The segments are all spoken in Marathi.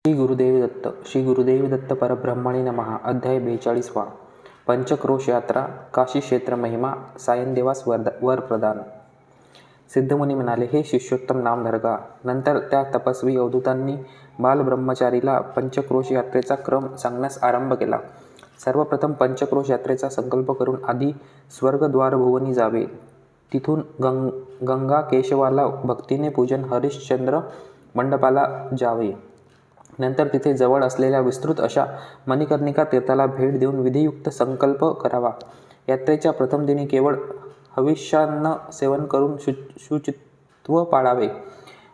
श्री गुरुदेव दत्त परब्रह्मणे नमः. अध्याय 42. पंचक्रोश यात्रा, काशी क्षेत्र महिमा, सायनदेवास वर प्रदान. सिद्धमुनी म्हणाले, हे शिष्योत्तम नाम धरगा. नंतर त्या तपस्वी अवधूतांनी बालब्रह्मचारीला पंचक्रोश यात्रेचा क्रम सांगण्यास आरंभ केला. सर्वप्रथम पंचक्रोश यात्रेचा संकल्प करून आधी स्वर्गद्वारभुवनी जावे. तिथून गंगा केशवाला भक्तीने पूजन हरिश्चंद्र मंडपाला जावे. नंतर तिथे जवळ असलेल्या विस्तृत अशा मणिकर्णिका तीर्थाला भेट देऊन विधियुक्त संकल्प करावा. यात्रेच्या प्रथम दिनी केवळ हविष्यान्न सेवन करून शुचित्व पाळावे.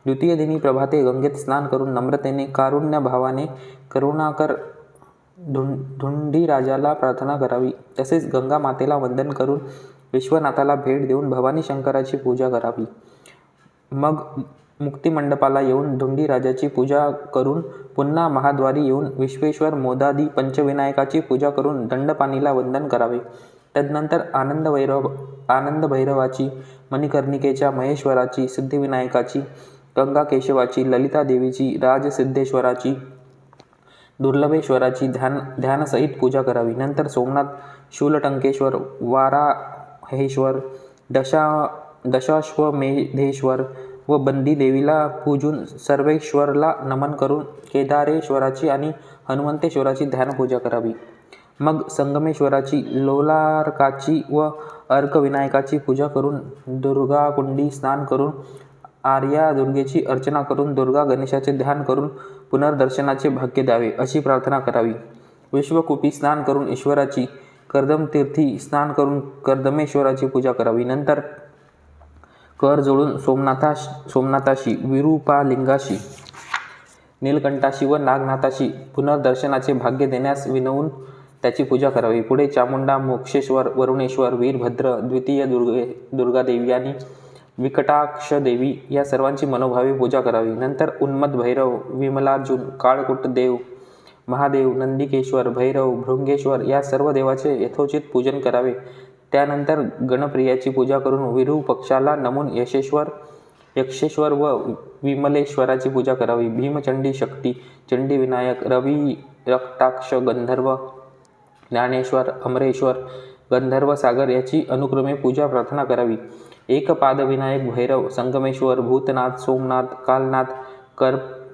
द्वितीय दिनी प्रभाते गंगेत स्नान करून नम्रतेने कारुण्यभावाने करुणाकर धुंडीराजाला प्रार्थना करावी. तसेच गंगा मातेला वंदन करून विश्वनाथाला भेट देऊन भवानी शंकराची पूजा करावी. मग मुक्तिमंडपाला येऊन धुंडीराजाची पूजा करून पुन्हा महाद्वारी येऊन विश्वेश्वर मोदादी पंचविनायकाची पूजा करून दंडपाणीला वंदन करावे. तदनंतर आनंदभैरवाची, मणिकर्णिकेच्या महेश्वराची, सिद्धिविनायकाची, गंगाकेशवाची, ललितादेवीची, राजसिद्धेश्वराची, दुर्लभेश्वराची ध्यानसहित पूजा करावी. नंतर सोमनाथ, शूलटंकेश्वर, वाराहेश्वर, दशाश्वमेधेश्वर व बंदी देवीला पूजून सर्वेश्वरला नमन करून केदारेश्वराची आणि हनुमंतेश्वराची ध्यानपूजा करावी. मग संगमेश्वराची, लोलार्काची व अर्कविनायकाची पूजा करून दुर्गाकुंडी स्नान करून आर्या दुर्गेची अर्चना करून दुर्गा गणेशाचे ध्यान करून पुनर्दर्शनाचे भाग्य द्यावे अशी प्रार्थना करावी. विश्वकूपी स्नान करून ईश्वराची, कर्दमतीर्थी स्नान करून कर्दमेश्वराची पूजा करावी. नंतर कर जोडून सोमनाथाशी, विरूपालिंगाशी, नीलकंठाशी व नागनाथाशी पुनर्दर्शनाचे भाग्य देण्यास विनवून त्याची पूजा करावी. पुढे चामुंडा, मोक्षेश्वर, वरुणेश्वर, वीरभद्र, द्वितीय दुर्गादेवी आणि विकटाक्षदेवी या सर्वांची मनोभावे पूजा करावी. नंतर उन्मद भैरव, विमलार्जुन, काळकुट देव, महादेव, नंदिकेश्वर, भैरव, भृंगेश्वर या सर्व देवाचे यथोचित पूजन करावे. त्यानंतर गणप्रियाची पूजा करून विरूपक्षाला नमून यक्षेश्वर व विमलेश्वराची पूजा करावी. भीमचंडी शक्ती, चंडीविनायक, रवी, रक्ताक्ष, गंधर्व, ज्ञानेश्वर, अमरेश्वर, गंधर्व सागर याची अनुक्रमे पूजा प्रार्थना करावी. एकपादविनायक भैरव, संगमेश्वर, भूतनाथ, सोमनाथ, कालनाथ,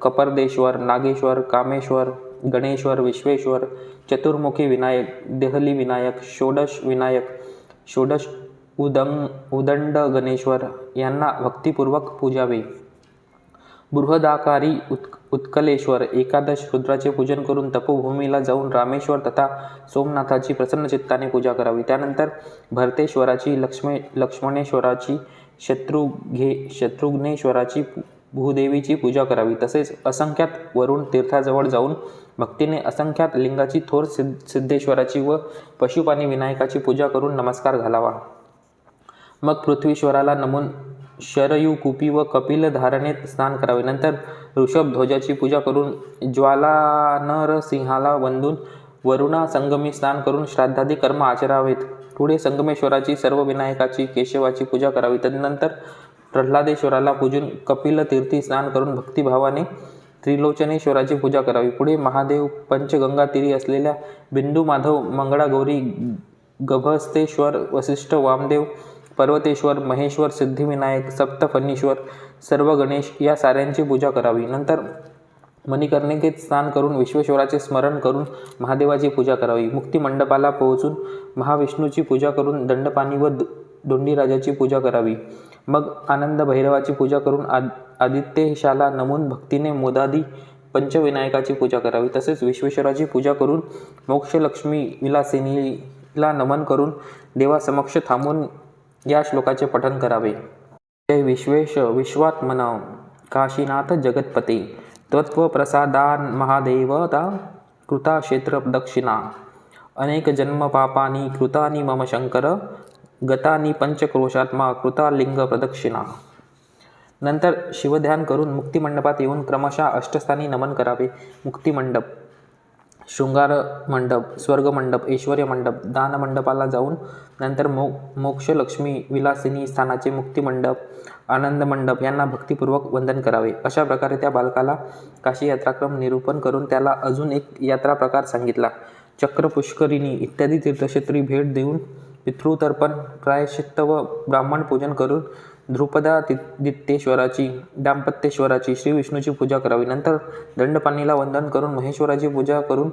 कपर्देश्वर, नागेश्वर, कामेश्वर, गणेश्वर, विश्वेश्वर, चतुर्मुखी विनायक, देहली विनायक, षोडश विनायक, षोडश उदंड गणेश्वर यांना भक्तिपूर्वक पूजावे. बृहदाकारी उत्कलेश्वर, एकादश रुद्राचे पूजन करून तपोभूमीला जाऊन रामेश्वर तथा सोमनाथाची प्रसन्न चित्ताने पूजा करावी. त्यानंतर भरतेश्वराची, लक्ष्मणेश्वराची, शत्रुघ्नेश्वराची, भूदेवीची पूजा करावी. तसेच असंख्यात वरुण तीर्थाजवळ जाऊन भक्तीने असंख्यात लिंगाची, थोर सिद्धेश्वराची व पशुपानी विनायकाची पूजा करून नमस्कार घालावा. मग पृथ्वीश्वराला नमून शरयूकूपी व कपिल धारणेत स्नान करावे. नंतर ऋषभध्वजाची पूजा करून ज्वालानरसिंहाला वंदून वरुणा संगमी स्नान करून श्राद्धादी कर्म आचरावेत. पुढे संगमेश्वराची, सर्व विनायकाची, केशवाची पूजा करावी. तदनंतर प्रल्हादेश्वराला पूजून कपिलतीर्थी स्नान करून भक्तिभावाने त्रिलोचनेश्वराची पूजा करावी. पुढे महादेव, पंचगंगा तीरी असलेल्या बिंदू माधव, मंगळागौरी, गभस्तेश्वर, वसिष्ठ, वामदेव, पर्वतेश्वर, महेश्वर, सिद्धिविनायक, सप्तफणीश्वर, सर्व गणेश या साऱ्यांची पूजा करावी. नंतर मणिकर्णिकेत स्नान करून विश्वेश्वराचे स्मरण करून महादेवाची पूजा करावी. मुक्तिमंडपाला पोहोचून महाविष्णूची पूजा करून दंडपाणी व धुंडीराजाची पूजा करावी. मग आनंद भैरवाची पूजा करून आदित्यशाला नमून भक्तीने मोदादी पंचविनायकाची पूजा करावी. तसेच विश्वेश्वराची पूजा करून मोक्षलक्ष्मी विलासिनीला नमन करून देवासमक्ष थांबून या श्लोकाचे पठण करावे. जय विश्वेश विश्वात्मन काशीनाथ जगतपते, त्वत्प्रसादान महादेवता कृता क्षेत्र प्रदक्षिणा, अनेक जन्म पापानी कृतानी मम शंकर, गतानी पंचक्रोशात्मा कृता लिंग प्रदक्षिणा. नंतर शिवध्यान करून मुक्तिमंडपात येऊन क्रमशः अष्टस्थानी नमन करावे. मुक्तिमंडप शृंगार मंडप, स्वर्ग मंडप, ऐश्वर्य मंडप, दान मंडपाला जाऊन नंतर मोक्ष लक्ष्मी विलासिनी स्थानाचे मुक्ती मंडप, आनंद मंडप यांना भक्तिपूर्वक वंदन करावे. अशा प्रकारे त्या बालकाला काशी यात्राक्रम निरूपण करून त्याला अजून एक यात्रा प्रकार सांगितला. चक्र, पुष्करिणी इत्यादी तीर्थक्षेत्री भेट देऊन पितृतर्पण, प्रायश्चित्त व ब्राह्मण पूजन करून ध्रुपदादित्येश्वराची, दाम्पत्येश्वराची, श्री विष्णूची पूजा करावी. नंतर दंडपाणीला वंदन करून महेश्वराची पूजा करून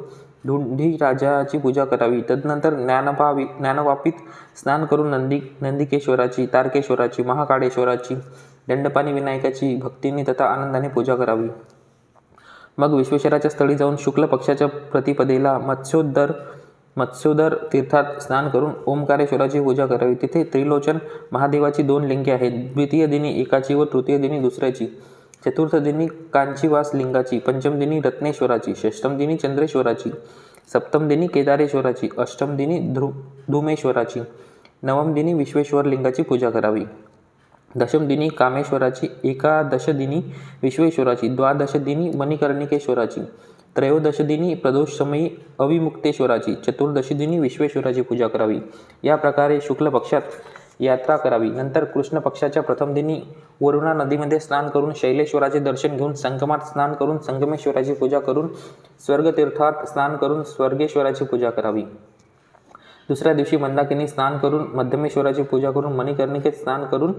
धुंडीराजाची पूजा करावी. तदनंतर ज्ञानवापीत स्नान करून नंदिकेश्वराची, तारकेश्वराची, महाकाळेश्वराची, दंडपाणी विनायकाची भक्तीने तथा आनंदाने पूजा करावी. मग विश्वेश्वराच्या स्थळी जाऊन शुक्ल पक्षाच्या प्रतिपदेला मत्स्योदर तीर्थात स्नान करून ओंकारेश्वराची पूजा करावी. तिथे त्रिलोचन महादेवाची 2 लिंगे आहेत. द्वितीय दिनी एकाची व तृतीय दिनी दुसऱ्याची, चतुर्थ दिनी कांचीवास लिंगाची, पंचम दिनी रत्नेश्वराची, षष्टम दिनी चंद्रेश्वराची, सप्तम दिनी केदारेश्वराची, अष्टम दिनी धूमेश्वराची, नवम दिनी विश्वेश्वर लिंगाची पूजा करावी. दशम दिनी कामेश्वराची, एकादश दिनी विश्वेश्वराची, द्वादश दिनी मणिकर्णिकेश्वराची, त्रयोदश दिनी प्रदोषसमयी अविमुक्तेश्वराची, चतुर्दशी दिनी विश्वेश्वराची पूजा करावी. या प्रकारे शुक्ल पक्षात यात्रा करावी. नंतर कृष्ण पक्षाच्या प्रथम दिनी वरुणा नदीमध्ये स्नान करून शैलेश्वराचे दर्शन घेऊन संगमात स्नान करून संगमेश्वराची पूजा करून स्वर्गतीर्थात स्नान करून स्वर्गेश्वराची पूजा करावी. दुसऱ्या दिवशी मंदाकिनी स्नान करून मध्यमेश्वराची पूजा करून मणिकर्णिकेत स्नान करून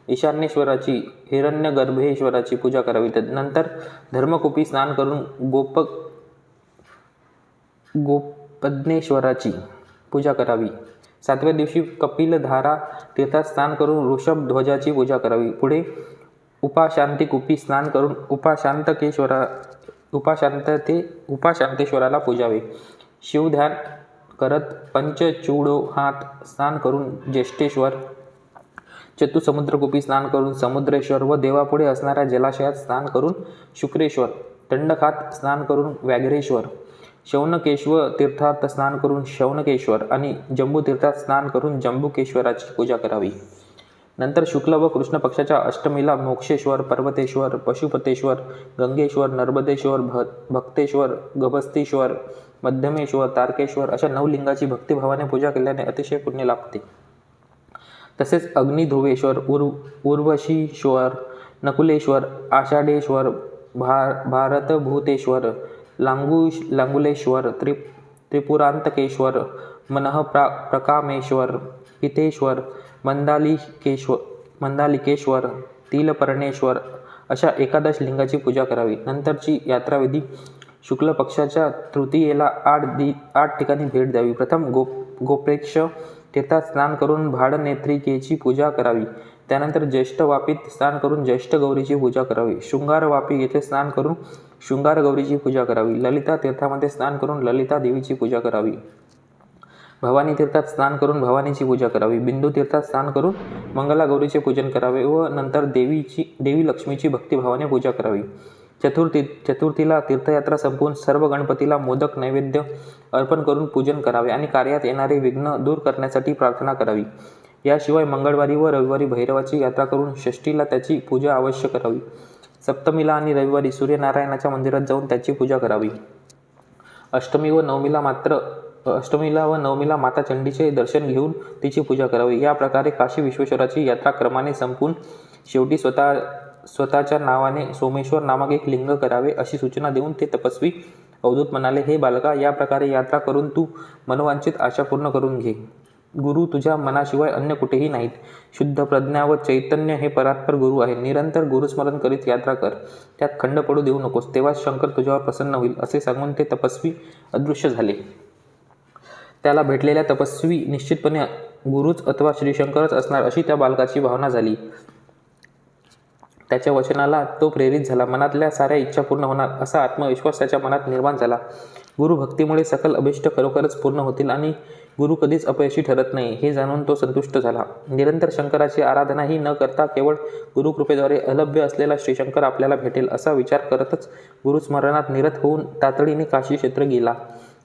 ईशान्येश्वराची, हिरण्यगर्भेश्वराची पूजा करावी. नंतर धर्मकूपी स्नान करून गोपज्ञेश्वराची पूजा करावी. 7व्या दिवशी कपिलधारा तीर्थात स्नान करून ऋषभध्वजाची पूजा करावी. पुढे उपाशांतिकूपी स्नान करून उपाशांतेश्वराला पूजावे. शिवध्यान करत पंचचूडोहात स्नान करून ज्येष्ठेश्वर, चतुसमुद्रकूपी स्नान करून समुद्रेश्वर व देवापुढे असणाऱ्या जलाशयात स्नान करून शुक्रेश्वर, दंडकात स्नान करून व्याघ्रेश्वर, शौनकेश्वर तीर्थात स्नान करून शौनकेश्वर आणि जंबूतीर्थात स्नान करून जंबुकेश्वराची पूजा करावी. नंतर शुक्ल व कृष्ण पक्षाच्या अष्टमीला मोक्षेश्वर, पर्वतेश्वर, पशुपतेश्वर, गंगेश्वर, नर्मदेश्वर, भक्तेश्वर, गभस्तीश्वर, मध्यमेश्वर, तारकेश्वर अशा 9 लिंगाची भक्तिभावाने पूजा केल्याने अतिशय पुण्य लाभते. तसेच अग्निध्रुवेश्वर, उर्वशीश्वर, नकुलेश्वर, आषाढेश्वर, भारतभूतेश्वर, लांगुलेश्वर, त्रिपुरांतकेश्वर, प्रकामेश्वर, पितेश्वर, मंदालिकेश्वर, तिलपर्णेश्वर अशा 11 लिंगाची पूजा करावी. नंतरची यात्राविधी शुक्ल पक्षाच्या तृतीयेला 8 ठिकाणी भेट द्यावी. प्रथम गोप्रेक्ष तीर्थात स्नान करून भाडनेत्रिकेची पूजा करावी. त्यानंतर ज्येष्ठ वापीत स्नान करून ज्येष्ठ गौरीची पूजा करावी. शृंगार वापी येथे स्नान करून शृंगार गौरीची पूजा करावी. ललिता तीर्थामध्ये स्नान करून ललिता देवीची पूजा करावी. भवानी तीर्थात स्नान करून भवानीची पूजा करावी. बिंदू तीर्थात स्नान करून मंगला गौरीचे पूजन करावे व नंतर देवी लक्ष्मीची भक्तिभावाने पूजा करावी. चतुर्थीला तीर्थयात्रा संपवून सर्व गणपतीला मोदक नैवेद्य अर्पण करून पूजन करावे आणि कार्यात येणारे विघ्न दूर करण्यासाठी प्रार्थना करावी. याशिवाय मंगळवारी व रविवारी भैरवाची यात्रा करून षष्ठीला त्याची पूजा अवश्य करावी. सप्तमीला आणि रविवारी सूर्यनारायणाच्या मंदिरात जाऊन त्याची पूजा करावी. अष्टमी व नवमीला माता चंडीचे दर्शन घेऊन तिची पूजा करावी. या प्रकारे काशी विश्वेश्वराची यात्रा क्रमाने संपून शेवटी स्वतःच्या नावाने सोमेश्वर नामक एक लिंग करावे अशी सूचना देऊन ते तपस्वी अवधूत म्हणाले, हे बालका, या प्रकारे यात्रा करून तू मनोवांछित आशा पूर्ण करून घे. गुरु तुझ्या मनाशिवाय अन्य कुठेही नाहीत. शुद्ध प्रज्ञा व चैतन्य हे परात्पर गुरु आहे. निरंतर गुरुस्मरण करीत यात्रा कर. त्यात खंड पडू देऊ नकोस. तेव्हा शंकर तुझ्यावर प्रसन्न होईल. असे सांगून ते तपस्वी अदृश्य झाले. त्याला भेटलेल्या तपस्वी निश्चितपणे गुरुच अथवा श्रीशंकरच असणार अशी त्या बालकाची भावना झाली. त्याच्या वचनाला तो प्रेरित झाला. मनातल्या साऱ्या इच्छा पूर्ण होणार असा आत्मविश्वास त्याच्या मनात निर्माण झाला. गुरुभक्तीमुळे सकल अभिष्ट खरोखरच पूर्ण होतील आणि गुरु कधीच अपयशी ठरत नाही हे जाणून तो संतुष्ट झाला. निरंतर शंकराची आराधनाही न करता केवळ गुरुकृपेद्वारे अलभ्य असलेला श्रीशंकर आपल्याला भेटेल असा विचार करतच गुरुस्मरणात निरत होऊन तातडीने काशी क्षेत्र गेला.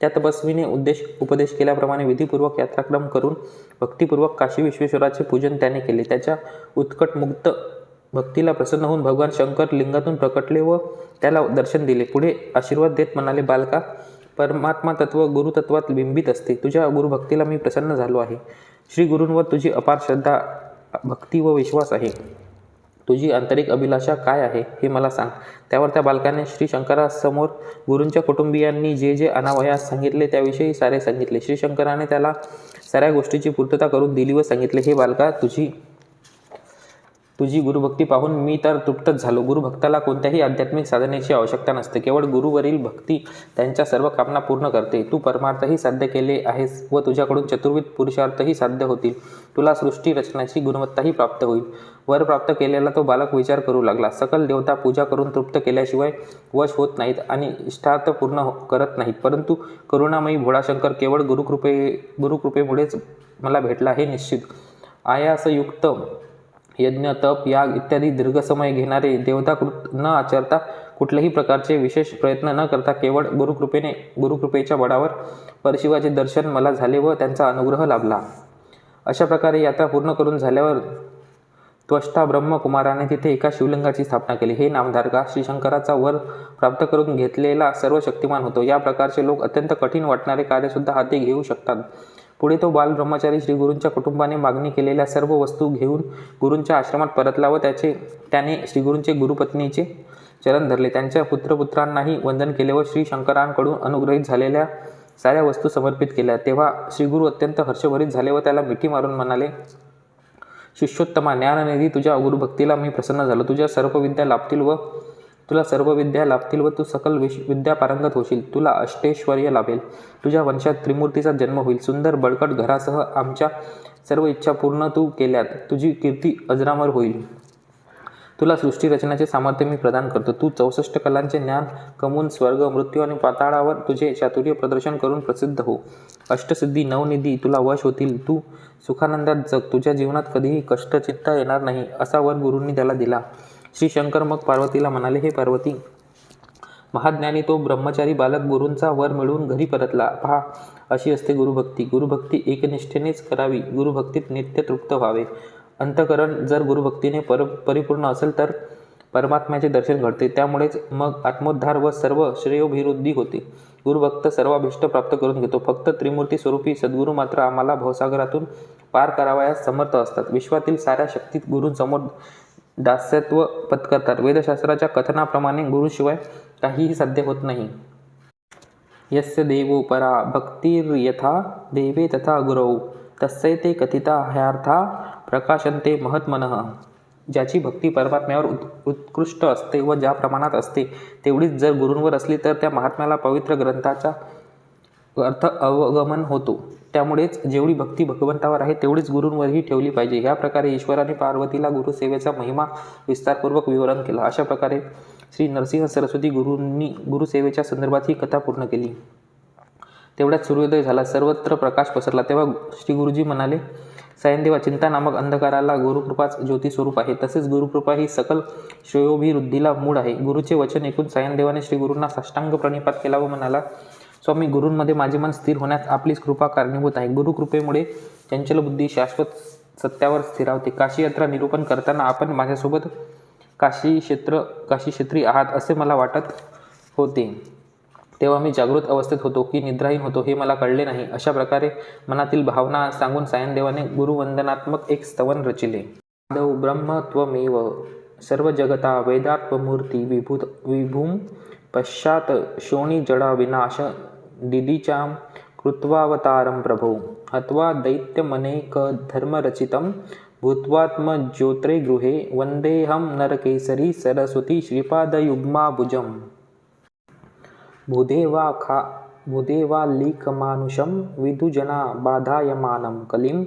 त्या तपस्वीने उपदेश केल्याप्रमाणे विधीपूर्वक यात्राक्रम करून भक्तिपूर्वक काशी विश्वेश्वराचे पूजन त्याने केले. त्याच्या उत्कट मुक्त भक्तीला प्रसन्न होऊन भगवान शंकर लिंगातून प्रकटले व त्याला दर्शन दिले. पुढे आशीर्वाद देत म्हणाले, बालका, परमात्मा तत्व गुरुतत्वात बिंबित असते. तुझ्या गुरुभक्तीला मी प्रसन्न झालो आहे. श्री गुरूंवर तुझी अपार श्रद्धा, भक्ती व विश्वास आहे. तुझी आंतरिक अभिलाषा काय आहे हे मला सांग. त्यावर त्या बालकाने श्री शंकरासमोर गुरूंच्या कुटुंबियांनी जे जे अनावयास सांगितले त्याविषयी सारे सांगितले. श्री शंकराने त्याला साऱ्या गोष्टीची पूर्तता करून दिली व सांगितले, हे बालका, तुझी गुरुभक्ती पाहून मी तर तृप्तच झालो. गुरुभक्ताला कोणत्याही आध्यात्मिक साधनेची आवश्यकता नसते. केवळ गुरुवरील भक्ती त्यांच्या सर्व कामना पूर्ण करते. तू परमार्थही साध्य केले आहेस व तुझ्याकडून चतुर्विध पुरुषार्थही साध्य होतील. तुला सृष्टी रचण्याची गुणवत्ताही प्राप्त होईल. वर प्राप्त केलेला तो बालक विचार करू लागला. सकल देवता पूजा करून तृप्त केल्याशिवाय वश होत नाहीत आणि इष्टार्थ पूर्ण करत नाहीत, परंतु करुणामयी भोळाशंकर केवळ गुरुकृपेमुळेच मला भेटला हे निश्चित. आयासयुक्त यज्ञ, तप, याग इत्यादी दीर्घ समय घेणारे देवताकृत न आचरता, कुठल्याही प्रकारचे विशेष प्रयत्न न करता केवळ गुरुकृपेच्या बळावर परशिवाचे दर्शन मला झाले व त्यांचा अनुग्रह लाभला. अशा प्रकारे यात्रा पूर्ण करून झाल्यावर त्वष्टा ब्रह्मकुमाराने तिथे एका शिवलिंगाची स्थापना केली. हे नामधारका, श्रीशंकराचा वर प्राप्त करून घेतलेला सर्व शक्तिमान होतो. या प्रकारचे लोक अत्यंत कठीण वाटणारे कार्यसुद्धा हाती घेऊ शकतात. पुढे तो बाल ब्रह्मचारी श्रीगुरूंच्या कुटुंबाने मागणी केलेल्या सर्व वस्तू घेऊन गुरूंच्या आश्रमात परतला व त्याने श्रीगुरूंचे गुरुपत्नीचे चरण धरले. त्यांच्या पुत्रपुत्रांनाही वंदन केले व श्री शंकरांकडून अनुग्रहित झालेल्या साऱ्या वस्तू समर्पित केल्या. तेव्हा श्रीगुरू अत्यंत हर्षभरित झाले व त्याला मिठी मारून म्हणाले, शिष्योत्तमा, ज्ञाननिधी, तुझ्या गुरुभक्तीला मी प्रसन्न झालो. तुला सर्व विद्या लाभतील व तू सकल विद्या पारंगत होशील. तुला अष्टैश्वर्य लाभेल. तुझ्या वंशात त्रिमूर्तीचा जन्म होईल. सुंदर बळकट घरासह आमच्या सर्व इच्छा पूर्ण तू केल्यात तुझी कीर्ती अजरामर होईल. तुला सृष्टी रचण्याचे सामर्थ्य मी प्रदान करतो. तू 64 कलांचे ज्ञान कमवून स्वर्ग, मृत्यू आणि पाताळावर तुझे चातुर्य प्रदर्शन करून प्रसिद्ध हो. अष्टसिद्धी, नवनिधी तुला वश होतील. तू सुखानंदात जग. तुझ्या जीवनात कधीही कष्ट, चिंता येणार नाही, असा वर गुरूंनी त्याला दिला. श्री शंकर मग पार्वतीला म्हणाले, हे पार्वती, महाज्ञानी तो ब्रह्मचारी बालक गुरूंचा वर मिळवून घरी परतला. पहा, अशी असते गुरुभक्ती. गुरुभक्ती एकनिष्ठेनेच करावी. गुरुभक्तीत नित्य तृप्त व्हावे. अंतःकरण जर गुरुभक्तीने परिपूर्ण असेल तर परमात्म्याचे दर्शन घडते. त्यामुळेच मग आत्मोद्धार व सर्व श्रेयोभिवृद्धी होते. गुरुभक्त सर्वाभीष्ट प्राप्त करून घेतो. फक्त त्रिमूर्ती स्वरूपी सद्गुरू मात्र आम्हाला भवसागरातून पार करावयास समर्थ असतात. विश्वातील साऱ्या शक्तीत गुरूंसमोर दास्यत्व पत्करतात. वेदशास्त्राच्या कथनाप्रमाणे गुरुशिवाय काहीही साध्य होत नाही. यस्य देवो परा भक्तिर्यथा देवे तथा गुरौ तस्यैते कथिता ह्यार्था प्रकाशन्ते महात्मनः. ज्याची भक्ती परमात्म्यावर उत्कृष्ट असते व ज्या प्रमाणात असते तेवढीच जर गुरूंवर असली तर त्या महात्म्याला पवित्र ग्रंथाचा अर्थ अवगमन होतो. त्यामुळेच जेवढी भक्ती भगवंतावर आहे तेवढीच गुरूंवरही ठेवली पाहिजे. ह्या प्रकारे ईश्वराने पार्वतीला गुरुसेवेचा महिमा विस्तारपूर्वक विवरण केला. अशा प्रकारे श्री नरसिंह सरस्वती गुरूंनी गुरुसेवेच्या संदर्भात ही कथा पूर्ण केली. तेवढ्यात सूर्योदय झाला. सर्वत्र प्रकाश पसरला. तेव्हा श्री गुरुजी म्हणाले, सायनदेवा, चिंता नामक अंधकाराला गुरुकृपाच ज्योती स्वरूप आहे. तसेच गुरुकृपा ही सकल श्रेयोभिवृद्धीला मूळ आहे. गुरुचे वचन ऐकून सायनदेवाने श्री गुरूंना साष्टांग प्रणिपात केला व म्हणाला, स्वामी, गुरूंमध्ये माझे मन स्थिर होण्यास आपलीच कृपा कारणीभूत आहे. गुरुकृपेमुळे चंचल बुद्धी शाश्वत सत्यावर स्थिरावते. काशी यात्रा निरूपण करताना आपण माझ्यासोबत काशी क्षेत्री आहात असे मला वाटत होते. तेव्हा मी जागृत अवस्थेत होतो की निद्राहीन होतो हे मला कळले नाही. अशा प्रकारे मनातील भावना सांगून सायनदेवाने गुरुवंदनात्मक एक स्तवन रचिले. आदौ ब्रह्मत्वमेव सर्व जगता वेदात्ममूर्ती विभूम पश्चात शोणी जडा विनाश दिदीचां कृत्वावतारं प्रभो हत्वा दैत्यमनेक धर्मरचितं भूत्वात्मज्योत्रे गृहे वन्देऽहं नरकेसरी सरस्वती श्रीपादयुग्माभुजम्. भूदेवालीकमानुषं विदुजना बाधायमानं कलिं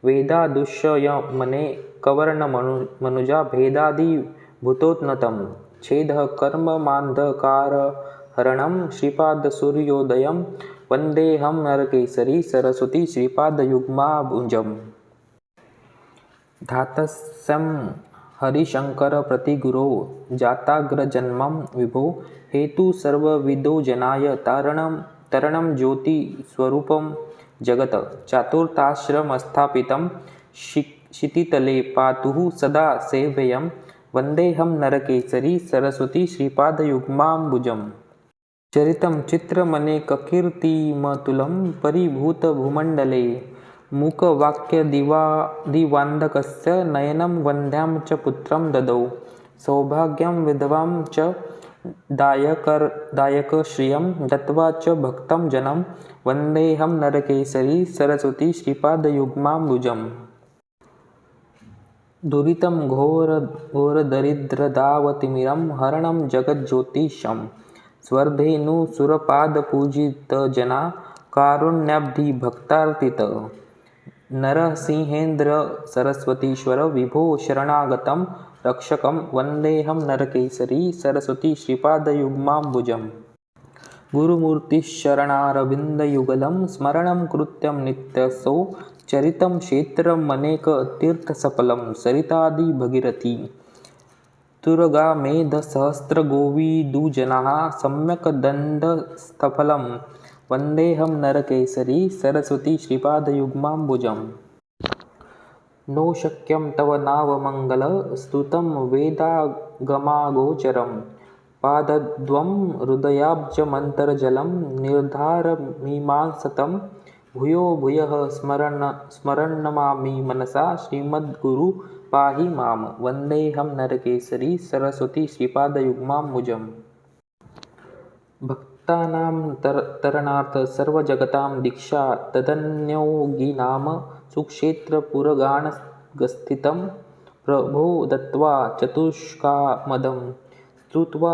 वेदादुष्यमने कवर्णमनुजा भेदादि भूतोत्नतं छेदः कर्ममान्धकारहरणं श्रीपादसूर्योदयं वन्देऽहं नरकेसरी सरस्वती श्रीपादयुग्माभुजम्. धातस्यं हरिशंकर प्रतिगुरो जाताग्रजन्मं विभो हेतु सर्वविदो जनाय तरणं ज्योतिस्वरूपं जगत चातुर्थाश्रमस्थापितं क्षितितले पातुः सदा सेव्यं वन्देऽहं नरकेसरी सरस्वती श्रीपादयुग्माम्बुजम्. चरितं चित्रमनेककीर्तिमतुलं परिभूतभूमण्डले मूकवाक्यदिवान्धकस्य नयनं वन्द्यां च पुत्रं ददौ सौभाग्यं विधवां च दायकश्रियं दत्त्वा च भक्तं जनं वन्देऽहं नरकेसरी सरस्वती श्रीपादयुग्माम्बुजम्। दुरितं घोरदरिद्रदावतिमिरं हरणं जगज्योतिषं स्वर्धेनुसुरपादपूजितजना कारुण्याब्धिभक्तार्तित नरसिंहेन्द्र सरस्वतीश्वर विभो शरणागतं रक्षकं वन्देऽहं नरकेसरी सरस्वती श्रीपादयुग्माम्बुजम्। गुरुमूर्तिशरणारविन्दयुगलं स्मरणं कृत्यं नित्यसौ चरितं क्षेत्रमनेकतीर्थसफलं सरितादिभगीरथी तुरगामेधसहस्रगोविदुजनाः सम्यक् दण्डस्थफलं वन्देऽहं नरकेसरी सरस्वती श्रीपादयुग्माम्बुजम्। नो शक्यं तव नावमङ्गल स्तुतं वेदागमागोचरं पादद्वं हृदयाब्जमन्तर्जलं निर्धारमीमांसतं भूयो भूयः स्मरन्नमामि मनसा श्रीमद्गुरु पाहि मां वन्देऽहं नरकेसरी सरस्वती श्रीपादयुग्माम्बुजम्। भक्तानां तरणार्थ सर्वजगतां दीक्षा तदन्योगिनाम सुक्षेत्रपुरगानस्थितं प्रभो दत्त्वा चतुष्कामदं स्तुत्वा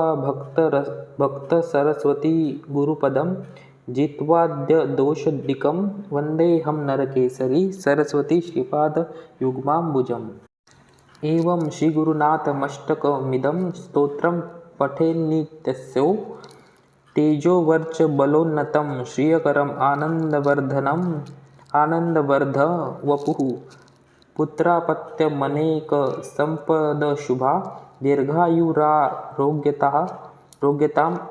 भक्तसरस्वती गुरुपदं जित्वाद्यदोषदिकं वन्देऽहं नरकेसरी सरस्वती श्रीपादयुग्माम्बुजम्। एवं श्रीगुरुनाथमष्टकमिदं स्तोत्रं पठेन्नित्यस्यो तेजोवर्च बलोन्नतं श्रियकरम् आनन्दवर्धवपुः पुत्रापत्यमनेकसम्पदशुभा दीर्घायुरारोग्यतां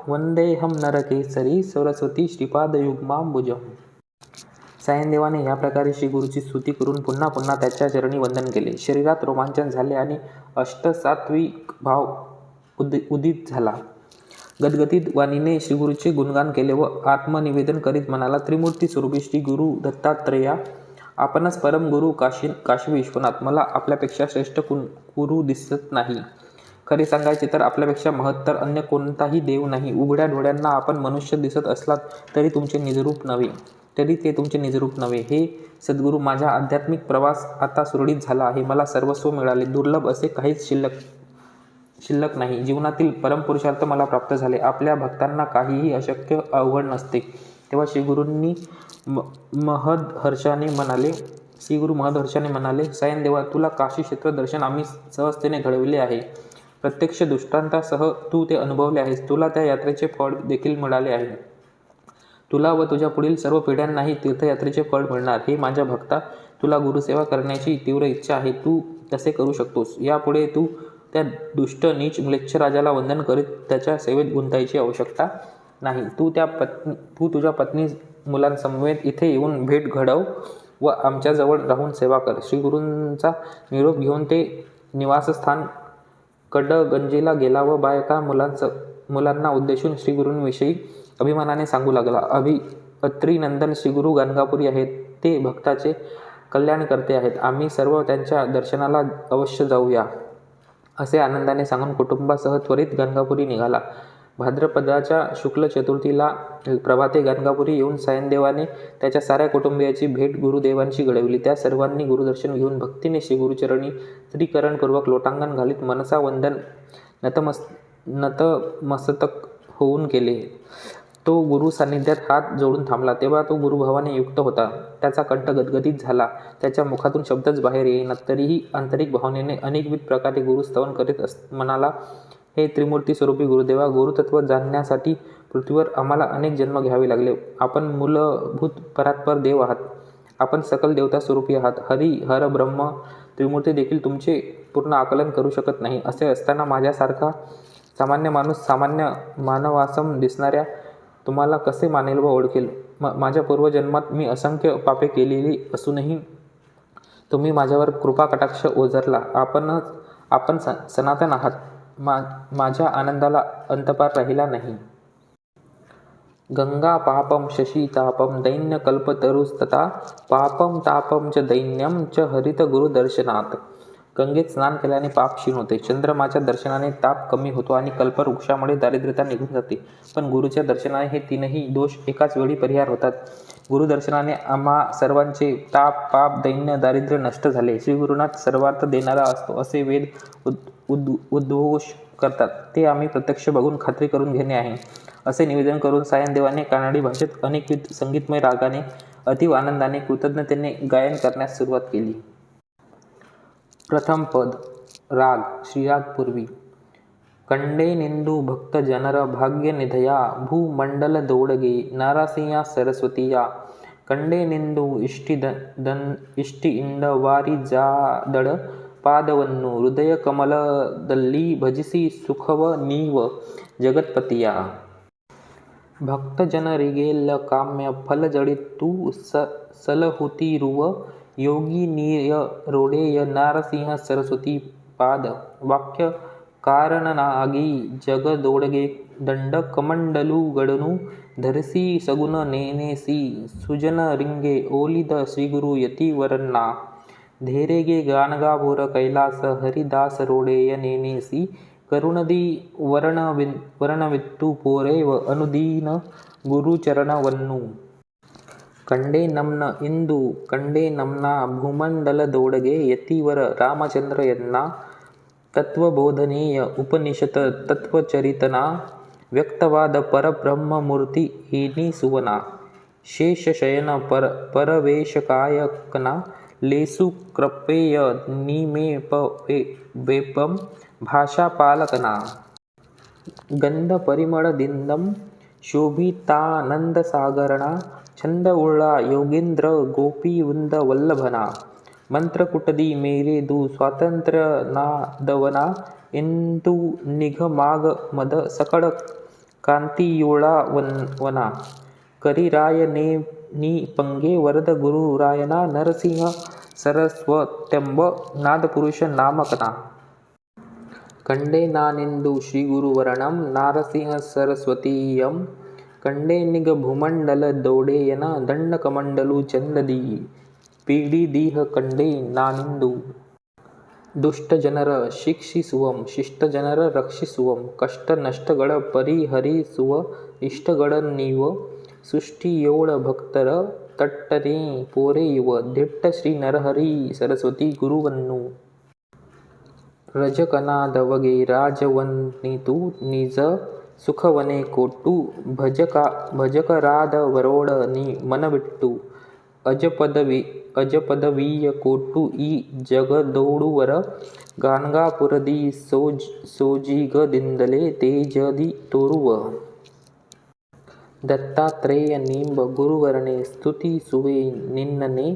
वन्देऽहं नरकेसरी सरस्वती श्रीपादयुग्माम्बुजम्। सायनदेवाने ह्या प्रकारे श्रीगुरूची स्तुती करून पुन्हा पुन्हा त्याच्या चरणी वंदन केले. शरीरात रोमांचन झाले आणि अष्टसात्विक भाव उदित झाला. गदगदित वाणीने श्रीगुरूचे गुणगान केले व आत्मनिवेदन करीत म्हणाला, त्रिमूर्ती स्वरूपी श्री गुरु दत्तात्रेया, आपणच परम गुरु काशी विश्वनाथ. मला आपल्यापेक्षा श्रेष्ठ गुरु दिसत नाही. खरे सांगायचे तर आपल्यापेक्षा महत्तर अन्य कोणताही देव नाही. उघड्या डोळ्यांना आपण मनुष्य दिसत असलात तरी ते तुमचे निजरूप नव्हे. हे सद्गुरू, माझा आध्यात्मिक प्रवास आता सुरळीत झाला आहे. मला सर्वस्व मिळाले. दुर्लभ असे काहीच शिल्लक नाही. जीवनातील परमपुरुषार्थ मला प्राप्त झाले. आपल्या भक्तांना काहीही अशक्य अवघड नसते. तेव्हा श्रीगुरू महदहर्षाने म्हणाले, सायनदेवा, तुला काशी क्षेत्र दर्शन आम्ही सहजतेने घडविले आहे. प्रत्यक्ष दृष्टांतासह तू ते अनुभवले आहेस. तुला त्या यात्रेचे फळ देखील मिळाले आहे. तुला व तुझ्या पुढील सर्व पिढ्यांनाही तीर्थयात्रेचे फळ मिळणार. हे माझ्या भक्ता, तुला गुरुसेवा करण्याची तीव्र इच्छा आहे. तू तसे करू शकतोस. यापुढे तू त्या दुष्ट नीच म्लेच्छ राजाला वंदन करीत त्याच्या सेवेत गुंतायची आवश्यकता नाही. तू तुझ्या पत्नी मुलांसमवेत इथे येऊन भेट घडव व आमच्याजवळ राहून सेवा कर. श्रीगुरूंचा निरोप घेऊन ते निवासस्थान कडगंजीला गेला व बायका मुलांना उद्देशून श्रीगुरूंविषयी अभिमानाने सांगू लागला. अत्रिनंदन श्रीगुरू गाणगापुरी आहेत. ते भक्ताचे कल्याण करते आहेत. आम्ही सर्व त्यांच्या दर्शनाला अवश्य जाऊया, असे आनंदाने सांगून कुटुंबासह त्वरित गाणगापुरी निघाला. भाद्रपदाच्या शुक्ल चतुर्थीला प्रभाते गाणगापुरी येऊन सायनदेवाने त्याच्या साऱ्या कुटुंबियाची भेट गुरुदेवांशी घडविली. त्या सर्वांनी गुरुदर्शन घेऊन भक्तीने श्रीगुरुचरणी त्रिकरणपूर्वक लोटांगण घालीत मनसा वंदन नतमस्तक होऊन केले. तो गुरु सान्निध्यात हात जोडून थांबला. तेव्हा तो गुरुभावाने युक्त होता. त्याचा कंठ गदगदित झाला. त्याच्या मुखातून शब्दच बाहेर येईना. तरीही आंतरिक भावनेने अनेकविध प्रकारे गुरुस्तवन करीत म्हणाला, हे त्रिमूर्ती स्वरूपी गुरुदेवा, गुरुतत्व जाणण्यासाठी पृथ्वीवर आम्हाला अनेक जन्म घ्यावे लागले. आपण मूलभूत परात्पर देव आहात. आपण सकल देवता स्वरूपी आहात. हरी, हर, ब्रह्म त्रिमूर्ती देखील तुमचे पूर्ण आकलन करू शकत नाही. असे असताना माझ्यासारखा सामान्य माणूस सामान्य मानवासम दिसणाऱ्या तुम्हाला कसे मानेल व ओळखेल? माझ्या पूर्वजन्मात मी असंख्य पापे केलेली असूनही तुम्ही माझ्यावर कृपा कटाक्ष ओझरला. आपण सनातन आहात. माझ्या आनंदाला अंतपार राहिला नाही. गंगा पापम शशी तापम दैन्य कल्पतरुस्तथा पापम तापम च दैन्यम च हरित गुरुदर्शनात. गंगेत स्नान केल्याने पाप क्षीण होते, चंद्रमाच्या दर्शनाने ताप कमी होतो आणि कल्पवृक्षामुळे दारिद्र्यता निघून जाते. पण गुरुच्या दर्शनाने हे तीनही दोष एकाच वेळी परिहार होतात. गुरुदर्शनाने आम्हा सर्वांचे ताप, पाप, दैन्य, दारिद्र्य नष्ट झाले. श्रीगुरुनाथ सर्वार्थ देणारा असतो असे वेद उद्घोष करतात, ते आम्ही प्रत्यक्ष बघून खात्री करून घेणे आहे, असे निवेदन करून सायनदेवाने कानडी भाषेत अनेकविध संगीतमय रागाने अतीव आनंदाने कृतज्ञतेने गायन करण्यास सुरुवात केली. प्रथम पद. राग श्रीराग पूर्वी. कंडेनिंदू भक्त जनर भाग्यनिधया भूमंडल दौडगे नारासिंहा सरस्वतीया कंडेनिंदू इष्टी इंद वारी जादड ಪಾದವನ್ನು ಹೃದಯ ಕಮಲದಲ್ಲಿ ಭಜಿಸಿ ಸುಖವ ನೀವ ಜಗತ್ಪತಿಯ. ಭಕ್ತಜನರಿಗೆಲ್ಲ ಕಾಮ್ಯ ಫಲಜಡಿತ್ತು ಸಲಹುತ್ತಿರುವ ಯೋಗಿನಿಯರೊಡೆಯ ನಾರಸಿಂಹ ಸರಸ್ವತಿ ಪಾದ ವಾಕ್ಯ ಕಾರಣನಾಗಿ ಜಗದೊಳಗೆ ದಂಡ ಕಮಂಡಲುಗಳನ್ನು ಧರಿಸಿ ಸಗುಣ ನೇನೆಸಿ ಸುಜನರಿಂಗೆ ಓಲಿದ ಶ್ರೀಗುರು ಯತಿವರನ್ನ ಧೇರೆಗೆ ಗಾನಗಾಪುರ ಕೈಲಾಸ ಹರಿದಾಸರೊಡೆಯ ನೇನೆಸಿ ಕರುಣದಿ ವರ್ಣವಿತ್ತು ಪೋರೆವ ಅನುದೀನ ಗುರುಚರಣವನ್ನು. ಕಂಡೆ ನಮ್ನ ಇಂದು ಕಂಡೆ ನಮ್ನ ಭೂಮಂಡಲದೊಳಗೆ ಯತಿವರ ರಾಮಚಂದ್ರ ಎನ್ನ ತತ್ವಬೋಧನೆಯ ಉಪನಿಷತ್ ತತ್ವಚರಿತನ ವ್ಯಕ್ತವಾದ ಪರಬ್ರಹ್ಮಮೂರ್ತಿ ಎನಿಸುವನ. ಶೇಷಶಯನ ಪರವೇಶಕಾಯಕನ ಲೇಸು ಕೃಪೆಯ ನಿಮೇಪವೇಪಂ ಭಾಷಾಪಾಲಕನ. ಗಂಧ ಪರಿಮಳದಿಂದಂ ಶೋಭಿತಾನಂದಸಾಗರನ ಚಂದವುಳ್ಳ ಯೋಗೇಂದ್ರ ಗೋಪಿವೃಂದ ವಲ್ಲಭನ. ಮಂತ್ರಕುಟದಿ ಮೇರೆದು ಸ್ವಾತಂತ್ರ್ಯನಾದವನ ಎಂದು ನಿಗಮಾಗಮದ ಸಕಳ ಕಾಂತಿಯುಳ್ಳವನ. ಕರಿರಾಯ ನೀ ಪಂಗೆ ವರದ ಗುರುರಾಯನ ನರಸಿಂಹ ಸರಸ್ವತೆಂಬ ನಾದಪುರುಷ ನಾಮಕನ. ಕಂಡೆ ನಾನೆಂದು ಶ್ರೀಗುರುವರಣಂ ನಾರಸಿಂಹ ಸರಸ್ವತೀಯಂ ಕಂಡೆನಿಗ ಭೂಮಂಡಲದೊಡೆಯನ ದಂಡಕಮಂಡಲು ಚಂದದಿ ಪೀಡಿದೀಹ ಕಂಡೆ ನಾನಿಂದು. ದುಷ್ಟಜನರ ಶಿಕ್ಷಿಸುವಂ ಶಿಷ್ಟಜನರ ರಕ್ಷಿಸುವಂ ಕಷ್ಟ ನಷ್ಟಗಳ ಪರಿಹರಿಸುವ ಇಷ್ಟಗಳನ್ನೀವ ಸೃಷ್ಟಿಯೋಳ ಭಕ್ತರ ತಟ್ಟನೆ ಪೋರೆಯುವ ದಿಟ್ಟ ಶ್ರೀ ನರಹರಿ ಸರಸ್ವತಿ ಗುರುವನ್ನು. ರಜಕನಾದವಗೆ ರಾಜವನ್ನಿತು ನಿಜ ಸುಖವನೆ ಕೊಟ್ಟು ಭಜಕರಾದವರೋಡ ನೀ ಮನವಿಟ್ಟು ಅಜಪದವಿಯ ಕೊಟ್ಟು ಈ ಜಗದೋಡುವರ ಗಾನ್ಗಾಪುರದಿ ಸೋಜಿಗದಿಂದಲೇ ತೇಜದಿ ತೋರುವ. ದತ್ತಾತ್ರೇಯ ನೀಂಬ ಗುರುವರನೆ ಸ್ತುತಿಸುವೆ ನಿನ್ನನೆ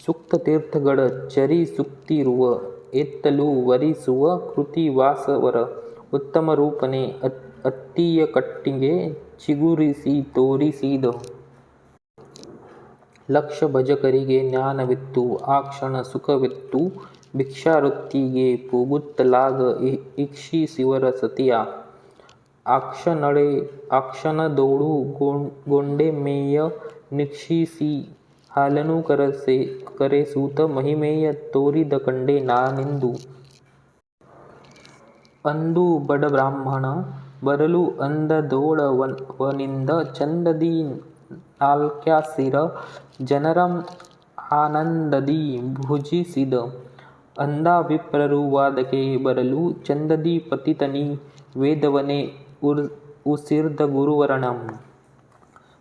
ಸುಕ್ತತೀರ್ಥಗಳ ಚರಿಸುತ್ತಿರುವ ಎತ್ತಲು ವರಿಸುವ ಕೃತಿವಾಸವರ ಉತ್ತಮ ರೂಪನೆ ಅತ್ತಿಯ ಕಟ್ಟಿಗೆ ಚಿಗುರಿಸಿ ತೋರಿಸಿದ. ಲಕ್ಷ ಭಜಕರಿಗೆ ಜ್ಞಾನವಿತ್ತು ಆ ಕ್ಷಣ ಸುಖವಿತ್ತು ಭಿಕ್ಷಾವೃತ್ತಿಗೆ ಪೂಗುತ್ತಲಾಗ ಇಕ್ಷಿಸಿವರ ಸತಿಯ. ಆಕ್ಷಣದೋಳು ಗೊಂಡೆಮೆಯ ನಿಕ್ಷಿಸಿ ಹಾಲನು ಕರೆಸೂತ ಮಹಿಮೆಯ ತೋರಿದ ಕಂಡೆ ನಾನಿಂದು. ಅಂದು ಬಡಬ್ರಾಹ್ಮಣ ಬರಲು ಅಂದದೋಳವನಿಂದ ಚಂದದಿ ನಾಲ್ಕ್ಯಾಸಿರ ಜನರಂ ಆನಂದದಿ ಭುಜಿಸಿದ. ಅಂದ ವಿಪ್ರರು ವಾದಕ್ಕೆ ಬರಲು ಚಂದದಿ पतितनी वेदवने उसिर्द गुरुवरणम.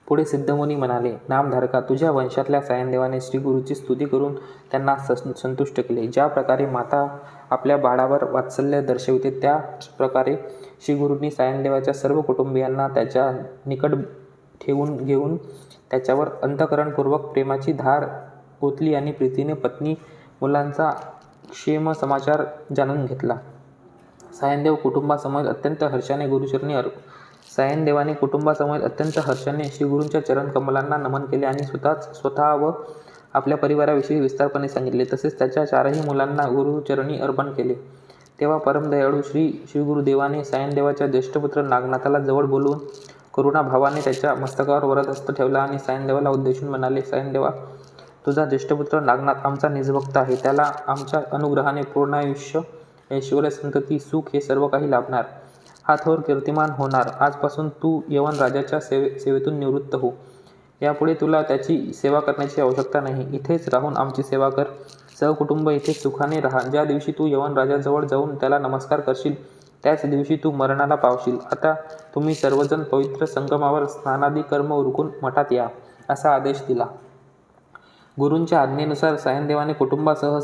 पुढे सिद्धमुनी म्हणाले, नामधारका, तुझ्या वंशातल्या सायनदेवाने श्रीगुरूची स्तुती करून त्यांना संतुष्ट केले. ज्या प्रकारे माता आपल्या बाळावर वात्सल्य दर्शविते त्याच प्रकारे श्रीगुरूंनी सायनदेवाच्या सर्व कुटुंबियांना त्याच्या निकट घेऊन त्याच्यावर अंतःकरणपूर्वक प्रेमाची धार ओतली आणि प्रीतीने पत्नी मुलांचा क्षेम समाचार जाणून घेतला. सायनदेवाने कुटुंबासमवेत अत्यंत हर्षाने श्रीगुरूंच्या चरणकमलांना नमन केले आणि स्वतः व आपल्या परिवाराविषयी विस्तारपणे सांगितले. तसेच त्याच्या चारही मुलांना गुरुचरणी अर्पण केले. तेव्हा परमदयाळू श्री गुरुदेवाने सायनदेवाच्या ज्येष्ठ पुत्र नागनाथाला जवळ बोलवून करुणाभावाने त्याच्या मस्तकावर वरदहस्त ठेवला आणि सायनदेवाला उद्देशून म्हणाले, सायनदेवा, तुझा ज्येष्ठपुत्र नागनाथ आमचा निजभक्त आहे. त्याला आमच्या अनुग्रहाने पूर्ण आयुष्य, ऐश्वर्य, संतती, सुख हे सर्व काही लाभणार. हा थोर कीर्तिमान होणार. आजपासून तू यवन राजाच्या सेवेतून निवृत्त हो. यापुढे तुला त्याची सेवा करण्याची आवश्यकता नाही. इथेच राहून आमची सेवा कर. सहकुटुंब इथे सुखाने राहा. ज्या दिवशी तू यवन राजाजवळ जाऊन त्याला नमस्कार करशील त्याच दिवशी तू मरणाला पावशील. आता तुम्ही सर्वजण पवित्र संगमावर स्नानादी कर्म उरकून मठात या, असा आदेश दिला. गुरूंच्या आज्ञेनुसार सायनदेवाने कुटुंबासह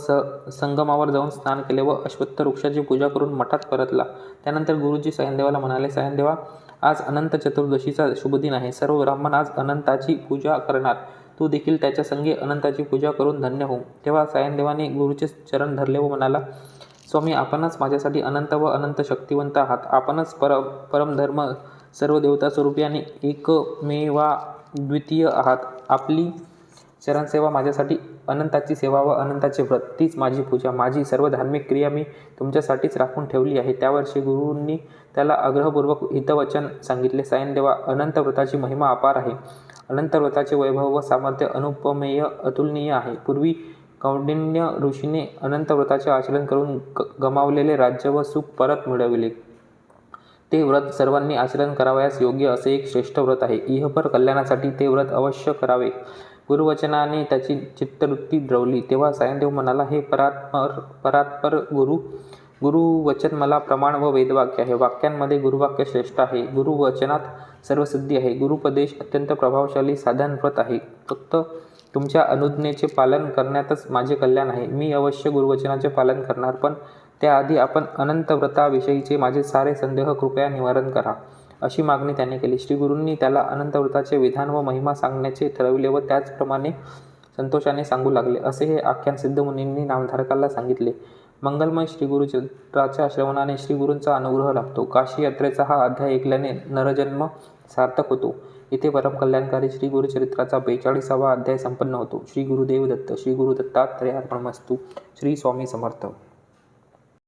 संगमावर जाऊन स्नान केले व अश्वत्थ वृक्षाची पूजा करून मठात परतला. त्यानंतर गुरुजी सायनदेवाला म्हणाले, सायनदेवा, आज अनंत चतुर्दशीचा शुभदिन आहे. सर्व ब्राह्मण आज अनंताची पूजा करणार. तू देखील त्याच्या संगे अनंताची पूजा करून धन्य हो. तेव्हा सायनदेवाने गुरुचे चरण धरले व म्हणाला, स्वामी, आपणच माझ्यासाठी अनंत व अनंत शक्तिवंत आहात. आपणच परमधर्म, सर्व देवता स्वरूपी आणि एकमेवाद्वितीय आहात. आपली चरणसेवा माझ्यासाठी अनंताची सेवा व अनंताचे व्रत, तीच माझी पूजा. माझी सर्व धार्मिक क्रिया मी तुमच्यासाठीच राखून ठेवली आहे. त्यावर श्री गुरूंनी त्याला आग्रहपूर्वक हितवचन सांगितले. सायनदेवा, अनंत व्रताची महिमा अपार आहे. अनंत व्रताचे वैभव व सामर्थ्य अनुपमेय, अतुलनीय आहे. पूर्वी कौंडिन्य ऋषीने अनंत व्रताचे आचरण करून गमावलेले राज्य व सुख परत मिळविले. ते व्रत सर्वांनी आचरण करावयास योग्य असे एक श्रेष्ठ व्रत आहे. इहपर कल्याणासाठी ते व्रत अवश्य करावे. गुरुवचनाने त्याची चित्तवृत्ती द्रवली. तेव्हा सायनदेव म्हणाला, हे परात्पर गुरुवचन मला प्रमाण व वेदवाक्य आहे. वाक्यांमध्ये गुरुवाक्य श्रेष्ठ आहे. गुरुवचनात सर्वसिद्धी आहे. गुरुपदेश अत्यंत प्रभावशाली साधन व्रत आहे. फक्त तुमच्या अनुज्ञेचे पालन करण्यातच माझे कल्याण आहे. मी अवश्य गुरुवचनाचे पालन करणार, पण त्याआधी आपण अनंत व्रताविषयीचे माझे सारे संदेह कृपया निवारण करा, अशी मागणी त्याने केली. श्री गुरूंनी त्याला अनंत व्रताचे विधान व महिमा सांगण्याचे ठरविले व त्याचप्रमाणे संतोषाने सांगू लागले. असे हे आख्यान सिद्धमुनींनी नामधारकाला सांगितले. मंगलमय श्री गुरुचरित्राच्या श्रवणाने श्री गुरूंचा अनुग्रह लाभतो. काशी यात्रेचा हा अध्याय ऐकल्याने नरजन्म सार्थक होतो. इथे परमकल्याणकारी श्री गुरुचरित्राचा 42वा अध्याय संपन्न होतो. श्री गुरुदेव दत्त. श्री गुरु दत्तात्रेयार्पणमस्तु. श्री स्वामी समर्थ.